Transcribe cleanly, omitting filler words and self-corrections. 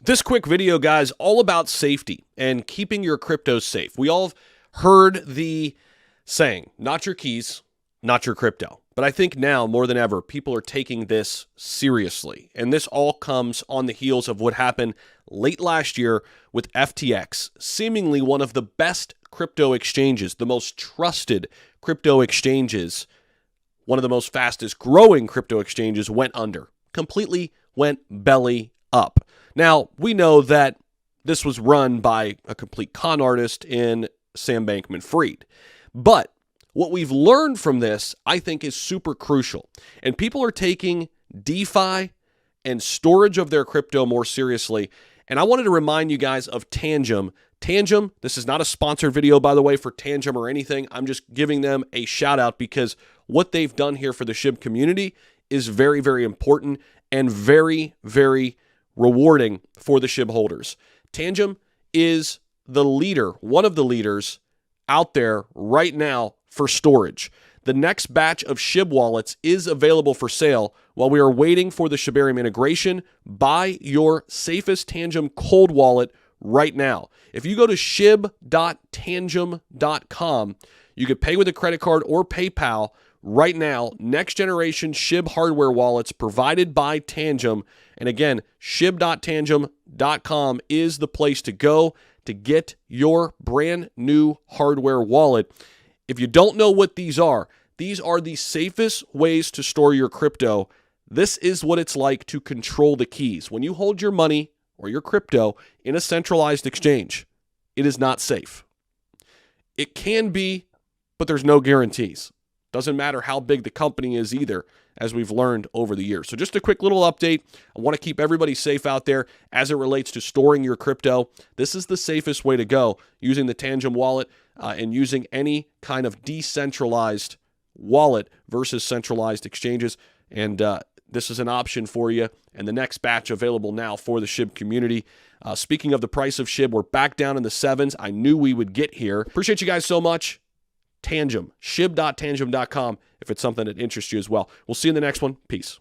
This quick video, guys, all about safety and keeping your crypto safe. We all have heard the saying, not your keys, not your crypto. But I think now, more than ever, people are taking this seriously. And this all comes on the heels of what happened late last year with FTX, seemingly one of the best crypto exchanges, the most trusted crypto exchanges, one of the most fastest growing crypto exchanges went under, completely went belly up. Now, we know that this was run by a complete con artist in Sam Bankman-Fried. But what we've learned from this, I think, is super crucial. And people are taking DeFi and storage of their crypto more seriously. And I wanted to remind you guys of Tangem. Tangem, this is not a sponsored video, by the way, for Tangem or anything. I'm just giving them a shout out because what they've done here for the SHIB community is very, very important and very, very rewarding for the SHIB holders. Tangem is the leader, one of the leaders out there right now for storage. The next batch of SHIB wallets is available for sale while we are waiting for the Shibarium integration. Buy your safest Tangem cold wallet right now. If you go to shib.tangem.com, you could pay with a credit card or PayPal right now. Next generation SHIB hardware wallets provided by Tangem. And again, shib.tangem.com is the place to go to get your brand new hardware wallet. If you don't know what these are the safest ways to store your crypto. This is what it's like to control the keys. When you hold your money or your crypto in a centralized exchange, it is not safe. It can be, but there's no guarantees. Doesn't matter how big the company is either, as we've learned over the years. So just a quick little update. I want to keep everybody safe out there as it relates to storing your crypto. This is the safest way to go, using the Tangem wallet and using any kind of decentralized wallet versus centralized exchanges. And this is an option for you. And the next batch available now for the SHIB community. Speaking of the price of SHIB, we're back down in the 7s. I knew we would get here. Appreciate you guys so much. Tangem, shib.tangem.com if it's something that interests you as well. We'll see you in the next one. Peace.